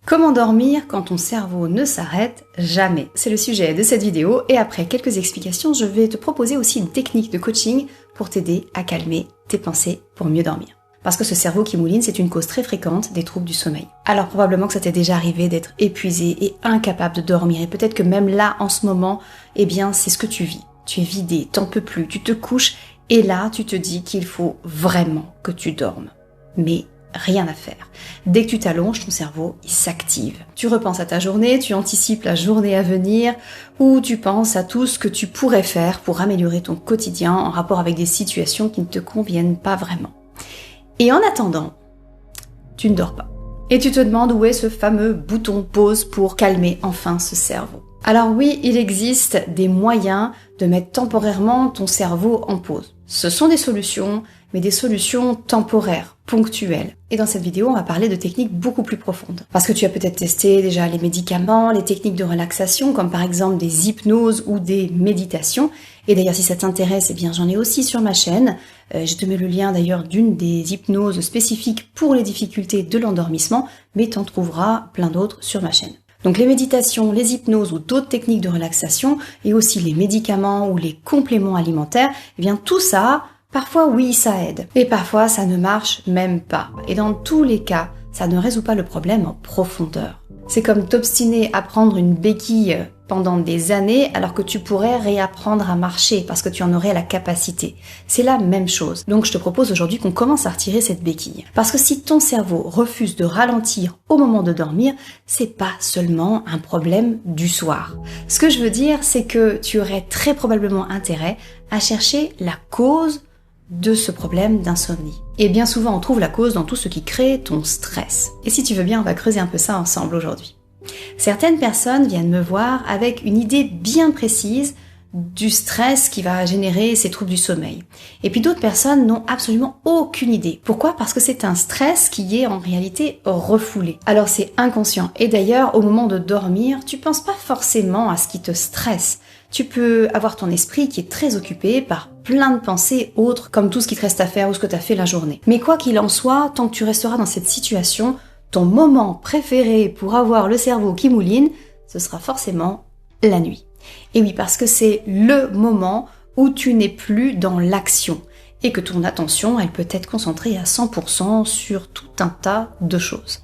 Comment dormir quand ton cerveau ne s'arrête jamais? C'est le sujet de cette vidéo et après quelques explications, je vais te proposer aussi une technique de coaching pour t'aider à calmer tes pensées pour mieux dormir. Parce que ce cerveau qui mouline, c'est une cause très fréquente des troubles du sommeil. Alors probablement que ça t'est déjà arrivé d'être épuisé et incapable de dormir et peut-être que même là, en ce moment, eh bien c'est ce que tu vis. Tu es vidé, t'en peux plus, tu te couches et là tu te dis qu'il faut vraiment que tu dormes. Mais rien à faire. Dès que tu t'allonges, ton cerveau, il s'active. Tu repenses à ta journée, tu anticipes la journée à venir, ou tu penses à tout ce que tu pourrais faire pour améliorer ton quotidien en rapport avec des situations qui ne te conviennent pas vraiment. Et en attendant, tu ne dors pas. Et tu te demandes où est ce fameux bouton pause pour calmer enfin ce cerveau. Alors oui, il existe des moyens de mettre temporairement ton cerveau en pause. Ce sont des solutions, mais des solutions temporaires, ponctuelles. Et dans cette vidéo, on va parler de techniques beaucoup plus profondes. Parce que tu as peut-être testé déjà les médicaments, les techniques de relaxation, comme par exemple des hypnoses ou des méditations. Et d'ailleurs, si ça t'intéresse, eh bien j'en ai aussi sur ma chaîne. Je te mets le lien d'ailleurs d'une des hypnoses spécifiques pour les difficultés de l'endormissement, mais tu en trouveras plein d'autres sur ma chaîne. Donc les méditations, les hypnoses ou d'autres techniques de relaxation, et aussi les médicaments ou les compléments alimentaires, eh bien tout ça, parfois oui, ça aide. Et parfois ça ne marche même pas. Et dans tous les cas, ça ne résout pas le problème en profondeur. C'est comme t'obstiner à prendre une béquille pendant des années alors que tu pourrais réapprendre à marcher parce que tu en aurais la capacité. C'est la même chose. Donc je te propose aujourd'hui qu'on commence à retirer cette béquille. Parce que si ton cerveau refuse de ralentir au moment de dormir, c'est pas seulement un problème du soir. Ce que je veux dire, c'est que tu aurais très probablement intérêt à chercher la cause de ce problème d'insomnie. Et bien souvent, on trouve la cause dans tout ce qui crée ton stress. Et si tu veux bien, on va creuser un peu ça ensemble aujourd'hui. Certaines personnes viennent me voir avec une idée bien précise du stress qui va générer ces troubles du sommeil. Et puis d'autres personnes n'ont absolument aucune idée. Pourquoi? Parce que c'est un stress qui est en réalité refoulé. Alors c'est inconscient. Et d'ailleurs, au moment de dormir, tu penses pas forcément à ce qui te stresse. Tu peux avoir ton esprit qui est très occupé par plein de pensées autres, comme tout ce qui te reste à faire ou ce que tu as fait la journée. Mais quoi qu'il en soit, tant que tu resteras dans cette situation, ton moment préféré pour avoir le cerveau qui mouline, ce sera forcément la nuit. Et oui, parce que c'est le moment où tu n'es plus dans l'action et que ton attention, elle peut être concentrée à 100% sur tout un tas de choses.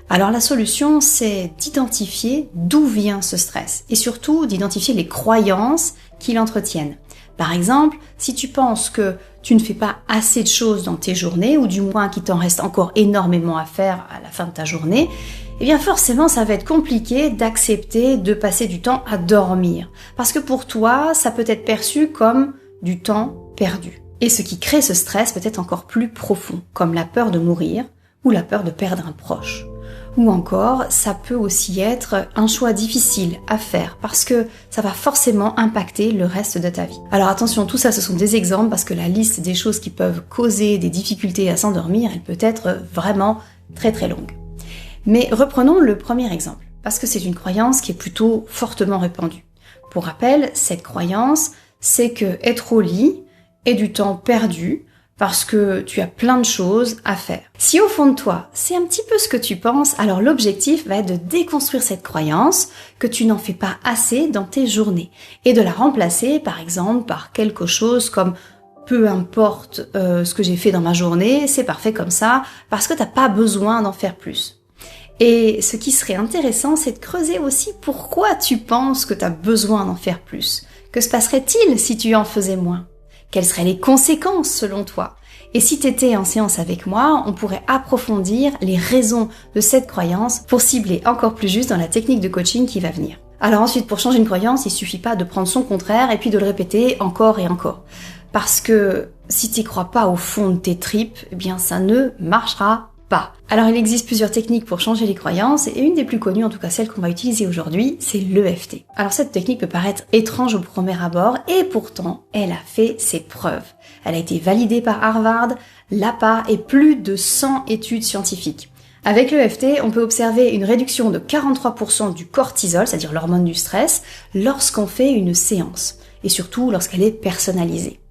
Alors la solution, c'est d'identifier d'où vient ce stress et surtout d'identifier les croyances qui l'entretiennent. Par exemple, si tu penses que tu ne fais pas assez de choses dans tes journées ou du moins qu'il t'en reste encore énormément à faire à la fin de ta journée, eh bien forcément ça va être compliqué d'accepter de passer du temps à dormir. Parce que pour toi, ça peut être perçu comme du temps perdu. Et ce qui crée ce stress peut être encore plus profond, comme la peur de mourir ou la peur de perdre un proche. Ou encore, ça peut aussi être un choix difficile à faire parce que ça va forcément impacter le reste de ta vie. Alors attention, tout ça ce sont des exemples parce que la liste des choses qui peuvent causer des difficultés à s'endormir, elle peut être vraiment très très longue. Mais reprenons le premier exemple parce que c'est une croyance qui est plutôt fortement répandue. Pour rappel, cette croyance, c'est que être au lit est du temps perdu parce que tu as plein de choses à faire. Si au fond de toi, c'est un petit peu ce que tu penses, alors l'objectif va être de déconstruire cette croyance que tu n'en fais pas assez dans tes journées et de la remplacer par exemple par quelque chose comme peu importe ce que j'ai fait dans ma journée, c'est parfait comme ça parce que t'as pas besoin d'en faire plus. Et ce qui serait intéressant, c'est de creuser aussi pourquoi tu penses que tu as besoin d'en faire plus. Que se passerait-il si tu en faisais moins? Quelles seraient les conséquences selon toi? Et si tu étais en séance avec moi, on pourrait approfondir les raisons de cette croyance pour cibler encore plus juste dans la technique de coaching qui va venir. Alors ensuite, pour changer une croyance, il suffit pas de prendre son contraire et puis de le répéter encore et encore. Parce que si tu n'y crois pas au fond de tes tripes, eh bien ça ne marchera pas. Alors il existe plusieurs techniques pour changer les croyances et une des plus connues, en tout cas celle qu'on va utiliser aujourd'hui, c'est l'EFT. Alors cette technique peut paraître étrange au premier abord et pourtant elle a fait ses preuves. Elle a été validée par Harvard, l'APA et plus de 100 études scientifiques. Avec l'EFT, on peut observer une réduction de 43% du cortisol, c'est-à-dire l'hormone du stress, lorsqu'on fait une séance et surtout lorsqu'elle est personnalisée.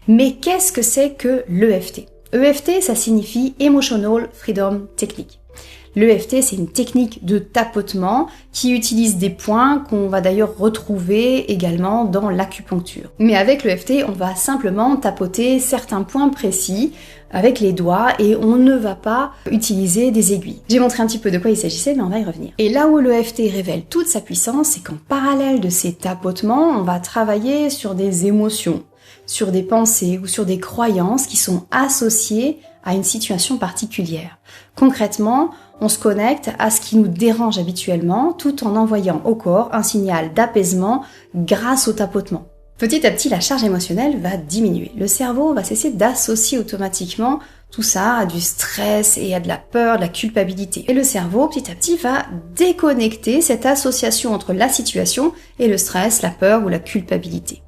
Mais qu'est-ce que c'est que l'EFT ? EFT, ça signifie Emotional Freedom Technique. L'EFT, c'est une technique de tapotement qui utilise des points qu'on va d'ailleurs retrouver également dans l'acupuncture. Mais avec l'EFT, on va simplement tapoter certains points précis avec les doigts et on ne va pas utiliser des aiguilles. J'ai montré un petit peu de quoi il s'agissait, mais on va y revenir. Et là où l'EFT révèle toute sa puissance, c'est qu'en parallèle de ces tapotements, on va travailler sur des émotions, sur des pensées ou sur des croyances qui sont associées à une situation particulière. Concrètement, on se connecte à ce qui nous dérange habituellement tout en envoyant au corps un signal d'apaisement grâce au tapotement. Petit à petit, la charge émotionnelle va diminuer. Le cerveau va cesser d'associer automatiquement tout ça à du stress et à de la peur, de la culpabilité. Et le cerveau, petit à petit, va déconnecter cette association entre la situation et le stress, la peur ou la culpabilité.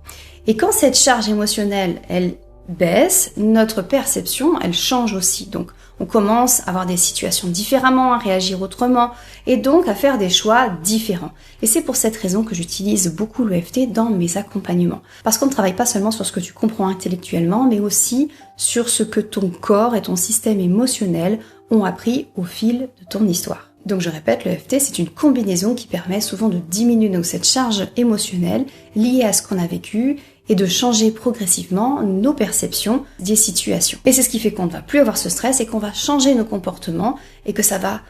Et quand cette charge émotionnelle, elle baisse, notre perception, elle change aussi. Donc, on commence à voir des situations différemment, à réagir autrement, et donc à faire des choix différents. Et c'est pour cette raison que j'utilise beaucoup l'EFT dans mes accompagnements. Parce qu'on ne travaille pas seulement sur ce que tu comprends intellectuellement, mais aussi sur ce que ton corps et ton système émotionnel ont appris au fil de ton histoire. Donc je répète, l'EFT, c'est une combinaison qui permet souvent de diminuer donc cette charge émotionnelle liée à ce qu'on a vécu et de changer progressivement nos perceptions des situations. Et c'est ce qui fait qu'on ne va plus avoir ce stress et qu'on va changer nos comportements et que ça va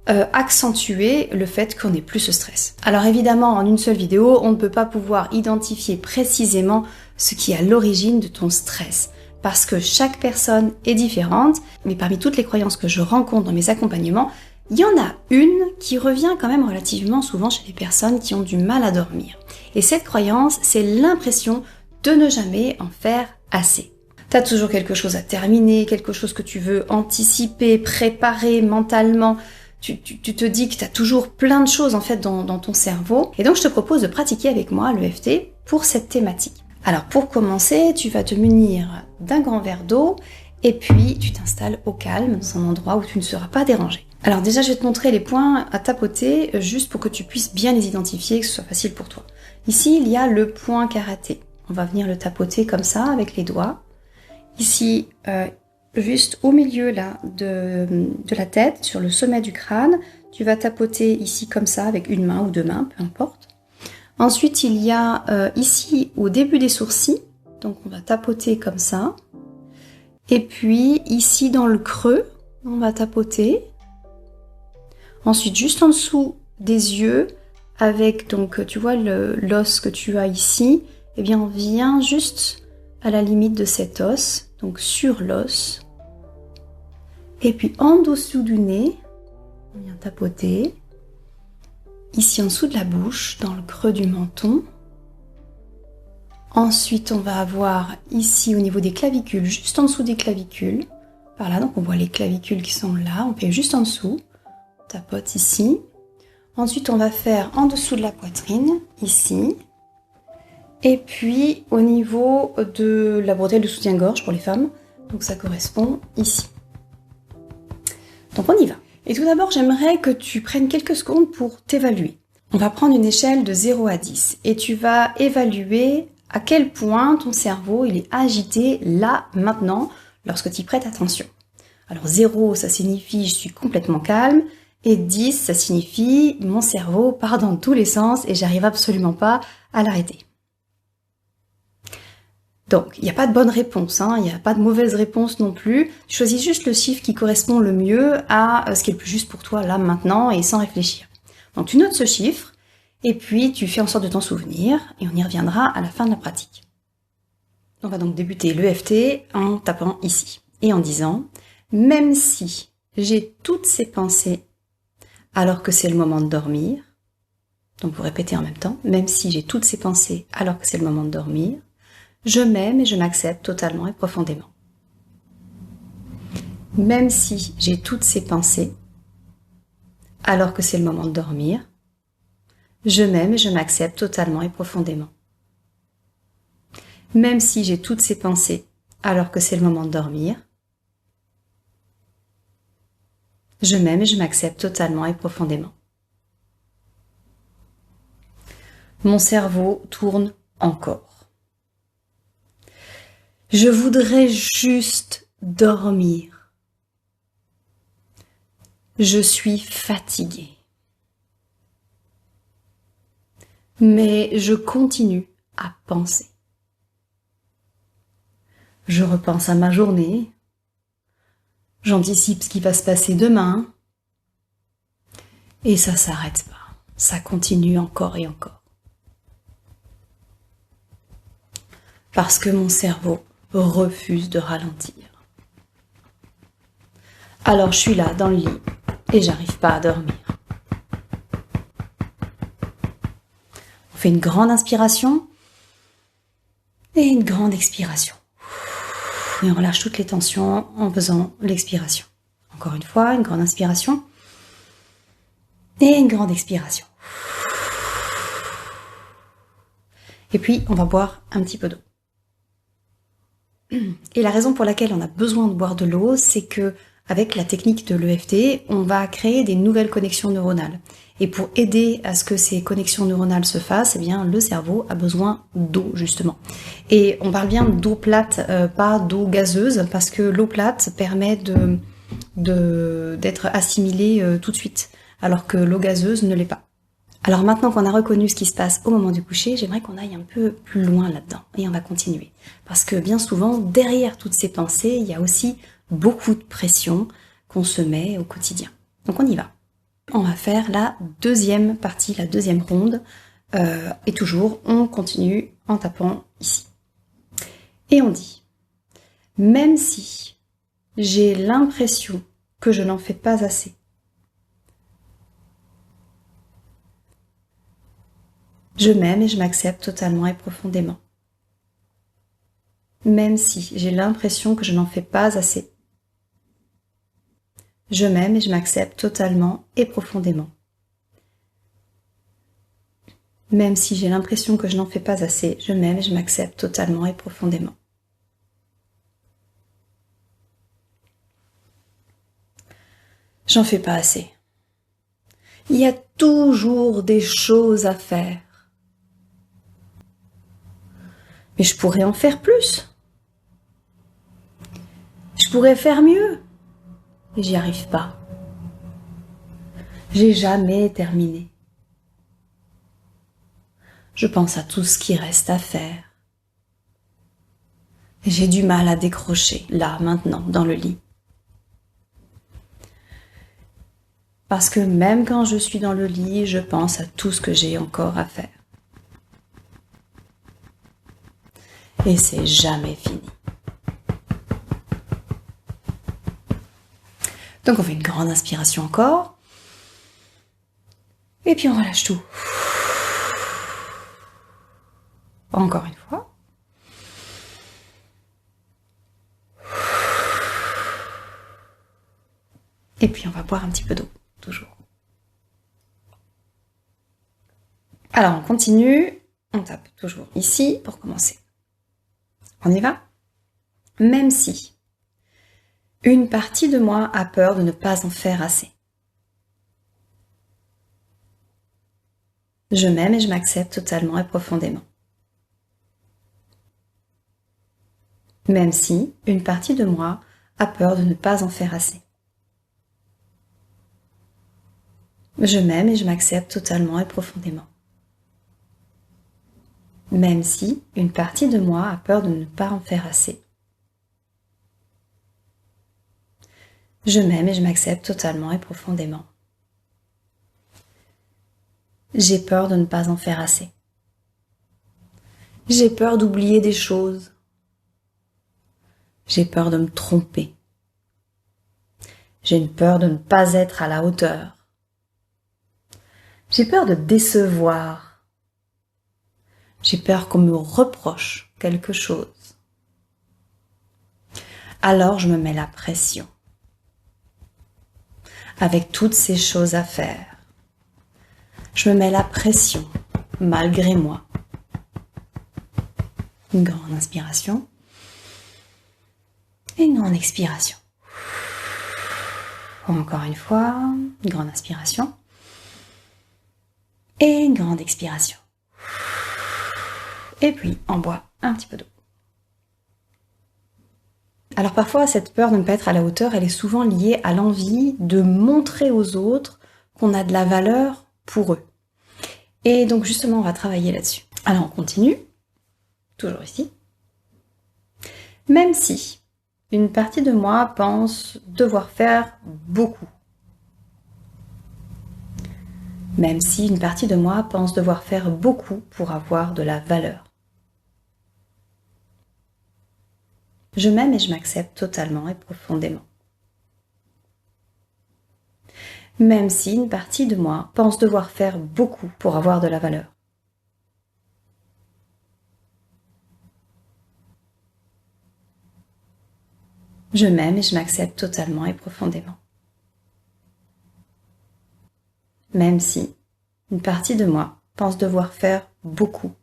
accentuer le fait qu'on n'ait plus ce stress. Alors évidemment, en une seule vidéo, on ne peut pas pouvoir identifier précisément ce qui est à l'origine de ton stress. Parce que chaque personne est différente, mais parmi toutes les croyances que je rencontre dans mes accompagnements, il y en a une qui revient quand même relativement souvent chez les personnes qui ont du mal à dormir. Et cette croyance, c'est l'impression de ne jamais en faire assez. T'as toujours quelque chose à terminer, quelque chose que tu veux anticiper, préparer mentalement. Tu te dis que t'as toujours plein de choses en fait dans ton cerveau. Et donc je te propose de pratiquer avec moi l'EFT pour cette thématique. Alors pour commencer, tu vas te munir d'un grand verre d'eau et puis tu t'installes au calme dans un endroit où tu ne seras pas dérangé. Alors déjà, je vais te montrer les points à tapoter juste pour que tu puisses bien les identifier et que ce soit facile pour toi. Ici, il y a le point karaté. On va venir le tapoter comme ça avec les doigts. Ici, juste au milieu là de la tête, sur le sommet du crâne, tu vas tapoter ici comme ça avec une main ou deux mains, peu importe. Ensuite, il y a ici au début des sourcils, donc on va tapoter comme ça. Et puis ici dans le creux, on va tapoter. Ensuite, juste en dessous des yeux, avec donc tu vois l'os que tu as ici, eh bien on vient juste à la limite de cet os, donc sur l'os. Et puis en dessous du nez, on vient tapoter. Ici en dessous de la bouche, dans le creux du menton. Ensuite, on va avoir ici au niveau des clavicules, juste en dessous des clavicules. Par là, donc on voit les clavicules qui sont là, on fait juste en dessous. On tapote ici. Ensuite, on va faire en dessous de la poitrine, ici. Et puis au niveau de la bretelle de soutien-gorge pour les femmes, donc ça correspond ici. Donc on y va. Et tout d'abord, j'aimerais que tu prennes quelques secondes pour t'évaluer. On va prendre une échelle de 0 à 10 et tu vas évaluer à quel point ton cerveau il est agité là, maintenant, lorsque tu y prêtes attention. Alors 0, ça signifie je suis complètement calme, et 10, ça signifie mon cerveau part dans tous les sens et j'arrive absolument pas à l'arrêter. Donc, il n'y a pas de bonne réponse, il n'y a pas de mauvaise réponse non plus. Tu choisis juste le chiffre qui correspond le mieux à ce qui est le plus juste pour toi là, maintenant, et sans réfléchir. Donc, tu notes ce chiffre, et puis tu fais en sorte de t'en souvenir, et on y reviendra à la fin de la pratique. On va donc débuter l'EFT en tapant ici, et en disant « Même si j'ai toutes ces pensées alors que c'est le moment de dormir », donc vous répétez en même temps « Même si j'ai toutes ces pensées alors que c'est le moment de dormir », je m'aime et je m'accepte totalement et profondément. Même si j'ai toutes ces pensées, alors que c'est le moment de dormir, je m'aime et je m'accepte totalement et profondément. Même si j'ai toutes ces pensées, alors que c'est le moment de dormir, je m'aime et je m'accepte totalement et profondément. Mon cerveau tourne encore. Je voudrais juste dormir. Je suis fatiguée. Mais je continue à penser. Je repense à ma journée. J'anticipe ce qui va se passer demain. Et ça s'arrête pas. Ça continue encore et encore. Parce que mon cerveau refuse de ralentir. Alors je suis là dans le lit et j'arrive pas à dormir. On fait une grande inspiration et une grande expiration. Et on relâche toutes les tensions en faisant l'expiration. Encore une fois, une grande inspiration et une grande expiration. Et puis, on va boire un petit peu d'eau. Et la raison pour laquelle on a besoin de boire de l'eau, c'est que avec la technique de l'EFT, on va créer des nouvelles connexions neuronales. Et pour aider à ce que ces connexions neuronales se fassent, eh bien, le cerveau a besoin d'eau, justement. Et on parle bien d'eau plate, pas d'eau gazeuse, parce que l'eau plate permet d'être assimilée tout de suite, alors que l'eau gazeuse ne l'est pas. Alors maintenant qu'on a reconnu ce qui se passe au moment du coucher, j'aimerais qu'on aille un peu plus loin là-dedans. Et on va continuer. Parce que bien souvent, derrière toutes ces pensées, il y a aussi beaucoup de pression qu'on se met au quotidien. Donc on y va. On va faire la deuxième partie, la deuxième ronde. Et toujours, on continue en tapant ici. Et on dit, même si j'ai l'impression que je n'en fais pas assez, je m'aime et je m'accepte totalement et profondément. Même si j'ai l'impression que je n'en fais pas assez, je m'aime et je m'accepte totalement et profondément. Même si j'ai l'impression que je n'en fais pas assez, je m'aime et je m'accepte totalement et profondément. J'en fais pas assez. Il y a toujours des choses à faire. Mais je pourrais en faire plus. Je pourrais faire mieux. Et j'y arrive pas. J'ai jamais terminé. Je pense à tout ce qui reste à faire. Et j'ai du mal à décrocher, là, maintenant, dans le lit. Parce que même quand je suis dans le lit, je pense à tout ce que j'ai encore à faire. Et c'est jamais fini. Donc on fait une grande inspiration encore. Et puis on relâche tout. Encore une fois. Et puis on va boire un petit peu d'eau, toujours. Alors on continue. On tape toujours ici pour commencer. On y va? Même si une partie de moi a peur de ne pas en faire assez. Je m'aime et je m'accepte totalement et profondément. Même si une partie de moi a peur de ne pas en faire assez. Je m'aime et je m'accepte totalement et profondément. Même si une partie de moi a peur de ne pas en faire assez. Je m'aime et je m'accepte totalement et profondément. J'ai peur de ne pas en faire assez. J'ai peur d'oublier des choses. J'ai peur de me tromper. J'ai une peur de ne pas être à la hauteur. J'ai peur de décevoir. J'ai peur qu'on me reproche quelque chose. Alors je me mets la pression. Avec toutes ces choses à faire, je me mets la pression malgré moi. Une grande inspiration et une grande expiration. Encore une fois, une grande inspiration et une grande expiration. Et puis on boit un petit peu d'eau. Alors parfois, cette peur de ne pas être à la hauteur, elle est souvent liée à l'envie de montrer aux autres qu'on a de la valeur pour eux. Et donc justement, on va travailler là-dessus. Alors on continue, toujours ici. Même si une partie de moi pense devoir faire beaucoup. Même si une partie de moi pense devoir faire beaucoup pour avoir de la valeur. Je m'aime et je m'accepte totalement et profondément. Même si une partie de moi pense devoir faire beaucoup pour avoir de la valeur. Je m'aime et je m'accepte totalement et profondément. Même si une partie de moi pense devoir faire beaucoup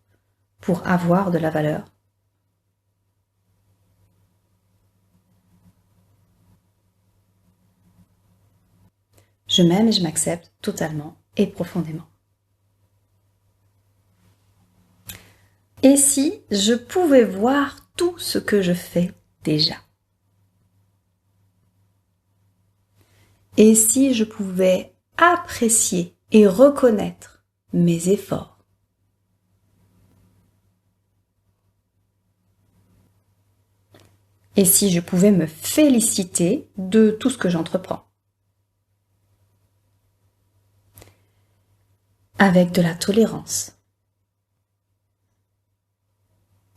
pour avoir de la valeur. Je m'aime et je m'accepte totalement et profondément. Et si je pouvais voir tout ce que je fais déjà? Et si je pouvais apprécier et reconnaître mes efforts? Et si je pouvais me féliciter de tout ce que j'entreprends? Avec de la tolérance,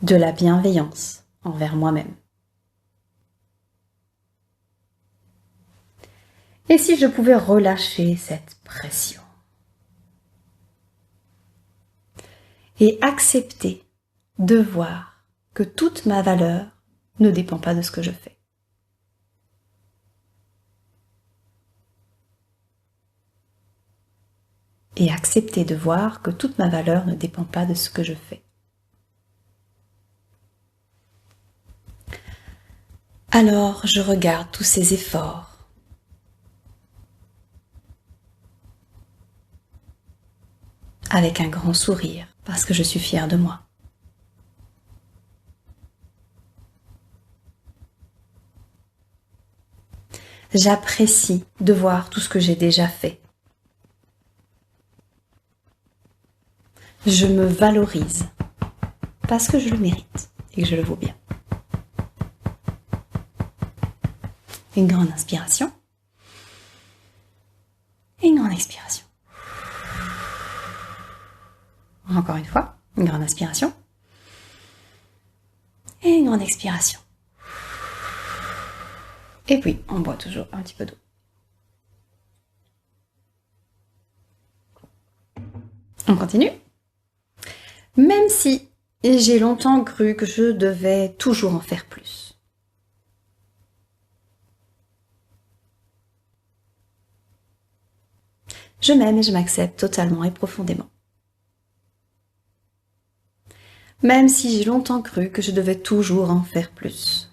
de la bienveillance envers moi-même. Et si je pouvais relâcher cette pression et accepter de voir que toute ma valeur ne dépend pas de ce que je fais. Et accepter de voir que toute ma valeur ne dépend pas de ce que je fais. Alors je regarde tous ces efforts. Avec un grand sourire, parce que je suis fière de moi. J'apprécie de voir tout ce que j'ai déjà fait. Je me valorise, parce que je le mérite et que je le vaux bien. Une grande inspiration. Et une grande expiration. Encore une fois, une grande inspiration. Et une grande expiration. Et puis, on boit toujours un petit peu d'eau. On continue. Même si j'ai longtemps cru que je devais toujours en faire plus. Je m'aime et je m'accepte totalement et profondément. Même si j'ai longtemps cru que je devais toujours en faire plus.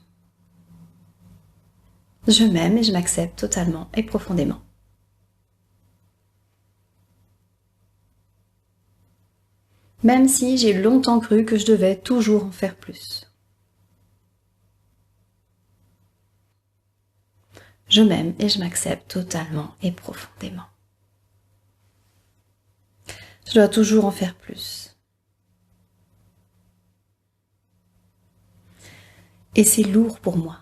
Je m'aime et je m'accepte totalement et profondément. Même si j'ai longtemps cru que je devais toujours en faire plus. Je m'aime et je m'accepte totalement et profondément. Je dois toujours en faire plus. Et c'est lourd pour moi.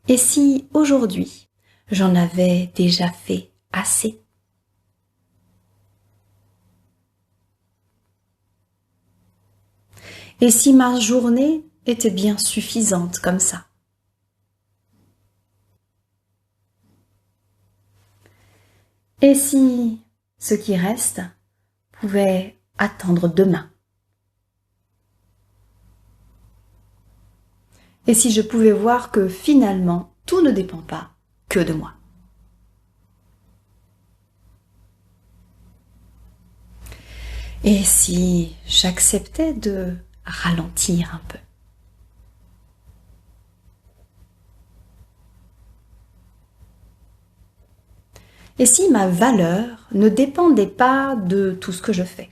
Et si aujourd'hui, j'en avais déjà fait assez? Et si ma journée était bien suffisante comme ça? Et si ce qui reste pouvait attendre demain? Et si je pouvais voir que finalement, tout ne dépend pas que de moi? Et si j'acceptais de ralentir un peu? Et si ma valeur ne dépendait pas de tout ce que je fais?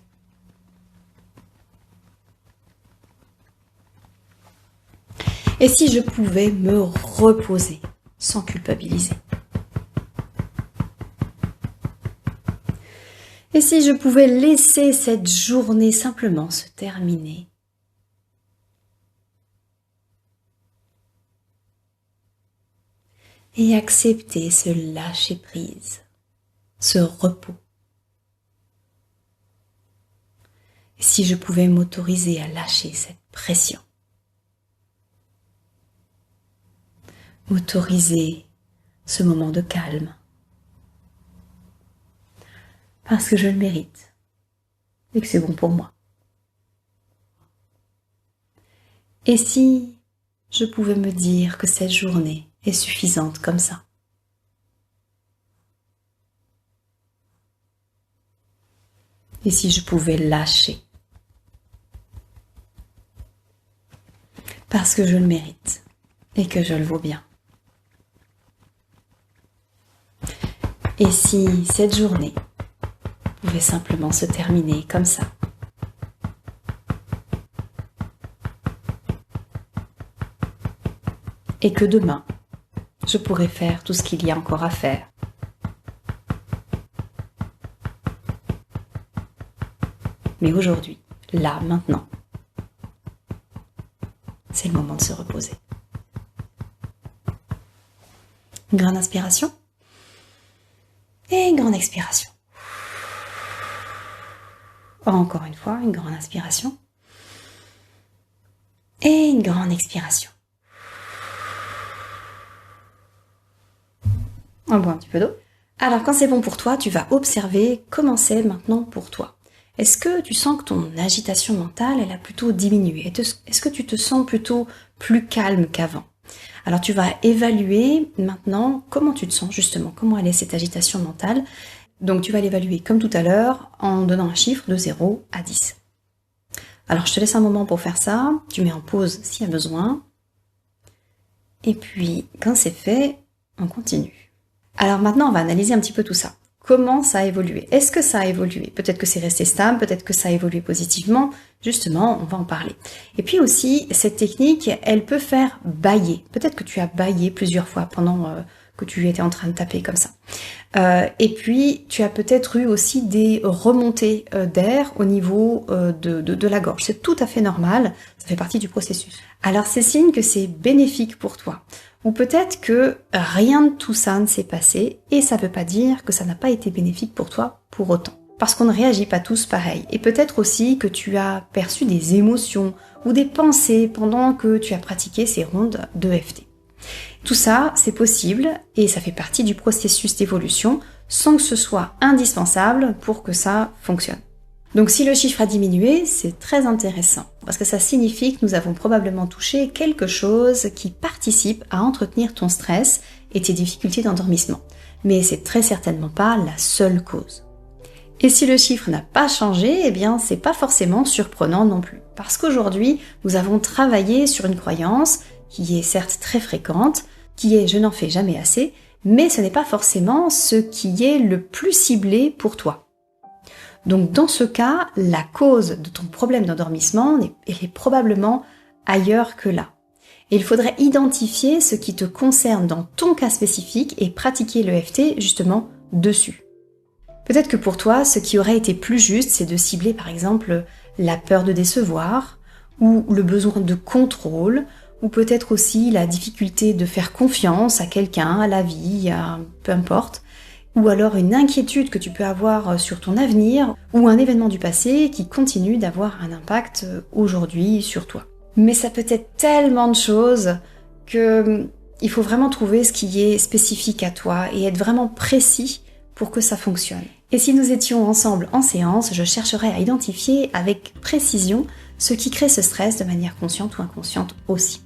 Et si je pouvais me reposer sans culpabiliser? Et si je pouvais laisser cette journée simplement se terminer? Et accepter ce lâcher-prise, ce repos. Et si je pouvais m'autoriser à lâcher cette pression? M'autoriser ce moment de calme. Parce que je le mérite et que c'est bon pour moi. Et si je pouvais me dire que cette journée est suffisante comme ça? Et si je pouvais lâcher? Parce que je le mérite et que je le vaux bien. Et si cette journée pouvait simplement se terminer comme ça? Et que demain, je pourrais faire tout ce qu'il y a encore à faire. Mais aujourd'hui, là, maintenant, c'est le moment de se reposer. Une grande inspiration et une grande expiration. Encore une fois, une grande inspiration et une grande expiration. On boit un petit peu d'eau. Alors quand c'est bon pour toi, tu vas observer comment c'est maintenant pour toi. Est-ce que tu sens que ton agitation mentale, elle a plutôt diminué? Est-ce que tu te sens plutôt plus calme qu'avant? Alors tu vas évaluer maintenant comment tu te sens justement, comment elle est cette agitation mentale. Donc tu vas l'évaluer comme tout à l'heure en donnant un chiffre de 0 à 10. Alors je te laisse un moment pour faire ça, tu mets en pause s'il y a besoin. Et puis quand c'est fait, on continue. Alors maintenant on va analyser un petit peu tout ça. Comment ça a évolué? Est-ce que ça a évolué? Peut-être que c'est resté stable, peut-être que ça a évolué positivement. Justement, on va en parler. Et puis aussi, cette technique, elle peut faire bâiller. Peut-être que tu as bâillé plusieurs fois pendant que tu étais en train de taper comme ça. Et puis, tu as peut-être eu aussi des remontées d'air au niveau de la gorge. C'est tout à fait normal, ça fait partie du processus. Alors, c'est signe que c'est bénéfique pour toi. Ou peut-être que rien de tout ça ne s'est passé et ça ne veut pas dire que ça n'a pas été bénéfique pour toi pour autant. Parce qu'on ne réagit pas tous pareil. Et peut-être aussi que tu as perçu des émotions ou des pensées pendant que tu as pratiqué ces rondes d'EFT. Tout ça, c'est possible et ça fait partie du processus d'évolution sans que ce soit indispensable pour que ça fonctionne. Donc si le chiffre a diminué, c'est très intéressant parce que ça signifie que nous avons probablement touché quelque chose qui participe à entretenir ton stress et tes difficultés d'endormissement. Mais c'est très certainement pas la seule cause. Et si le chiffre n'a pas changé, eh bien c'est pas forcément surprenant non plus. Parce qu'aujourd'hui, nous avons travaillé sur une croyance qui est certes très fréquente, qui est « je n'en fais jamais assez », mais ce n'est pas forcément ce qui est le plus ciblé pour toi. Donc dans ce cas, la cause de ton problème d'endormissement est probablement ailleurs que là. Et il faudrait identifier ce qui te concerne dans ton cas spécifique et pratiquer l'EFT justement dessus. Peut-être que pour toi, ce qui aurait été plus juste, c'est de cibler par exemple la peur de décevoir, ou le besoin de contrôle, ou peut-être aussi la difficulté de faire confiance à quelqu'un, à la vie, peu importe. Ou alors une inquiétude que tu peux avoir sur ton avenir, ou un événement du passé qui continue d'avoir un impact aujourd'hui sur toi. Mais ça peut être tellement de choses que il faut vraiment trouver ce qui est spécifique à toi et être vraiment précis pour que ça fonctionne. Et si nous étions ensemble en séance, je chercherais à identifier avec précision ce qui crée ce stress de manière consciente ou inconsciente aussi.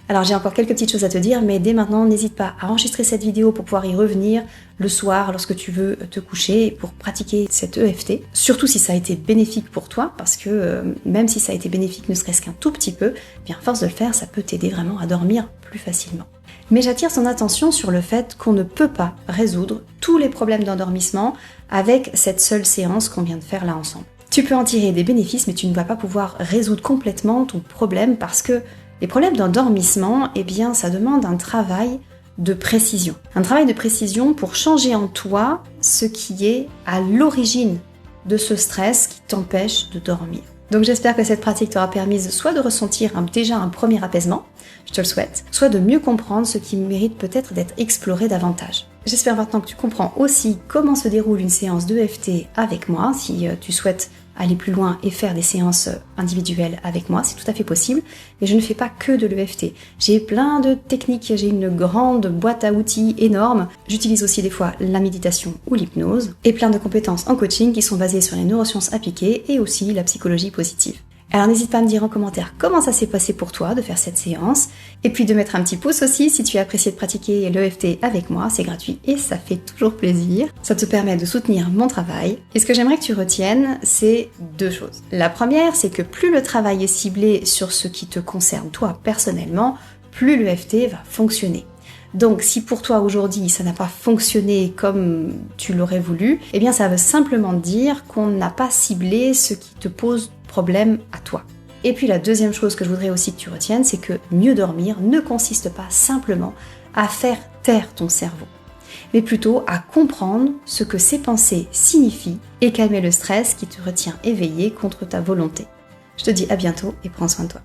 Alors j'ai encore quelques petites choses à te dire, mais dès maintenant, n'hésite pas à enregistrer cette vidéo pour pouvoir y revenir le soir lorsque tu veux te coucher pour pratiquer cette EFT. Surtout si ça a été bénéfique pour toi, parce que même si ça a été bénéfique ne serait-ce qu'un tout petit peu, bien à force de le faire, ça peut t'aider vraiment à dormir plus facilement. Mais j'attire son attention sur le fait qu'on ne peut pas résoudre tous les problèmes d'endormissement avec cette seule séance qu'on vient de faire là ensemble. Tu peux en tirer des bénéfices, mais tu ne vas pas pouvoir résoudre complètement ton problème parce que Les problèmes d'endormissement, eh bien, ça demande un travail de précision. Un travail de précision pour changer en toi ce qui est à l'origine de ce stress qui t'empêche de dormir. Donc j'espère que cette pratique t'aura permis soit de ressentir déjà un premier apaisement, je te le souhaite, soit de mieux comprendre ce qui mérite peut-être d'être exploré davantage. J'espère maintenant que tu comprends aussi comment se déroule une séance d'EFT avec moi. Si tu souhaites aller plus loin et faire des séances individuelles avec moi, c'est tout à fait possible. Mais je ne fais pas que de l'EFT. J'ai plein de techniques, j'ai une grande boîte à outils énorme. J'utilise aussi des fois la méditation ou l'hypnose et plein de compétences en coaching qui sont basées sur les neurosciences appliquées et aussi la psychologie positive. Alors n'hésite pas à me dire en commentaire comment ça s'est passé pour toi de faire cette séance et puis de mettre un petit pouce aussi si tu as apprécié de pratiquer l'EFT avec moi, c'est gratuit et ça fait toujours plaisir. Ça te permet de soutenir mon travail et ce que j'aimerais que tu retiennes, c'est 2 choses. La première, c'est que plus le travail est ciblé sur ce qui te concerne toi personnellement, plus l'EFT va fonctionner. Donc si pour toi aujourd'hui ça n'a pas fonctionné comme tu l'aurais voulu, eh bien ça veut simplement dire qu'on n'a pas ciblé ce qui te pose problème à toi. Et puis la deuxième chose que je voudrais aussi que tu retiennes, c'est que mieux dormir ne consiste pas simplement à faire taire ton cerveau, mais plutôt à comprendre ce que ces pensées signifient et calmer le stress qui te retient éveillé contre ta volonté. Je te dis à bientôt et prends soin de toi.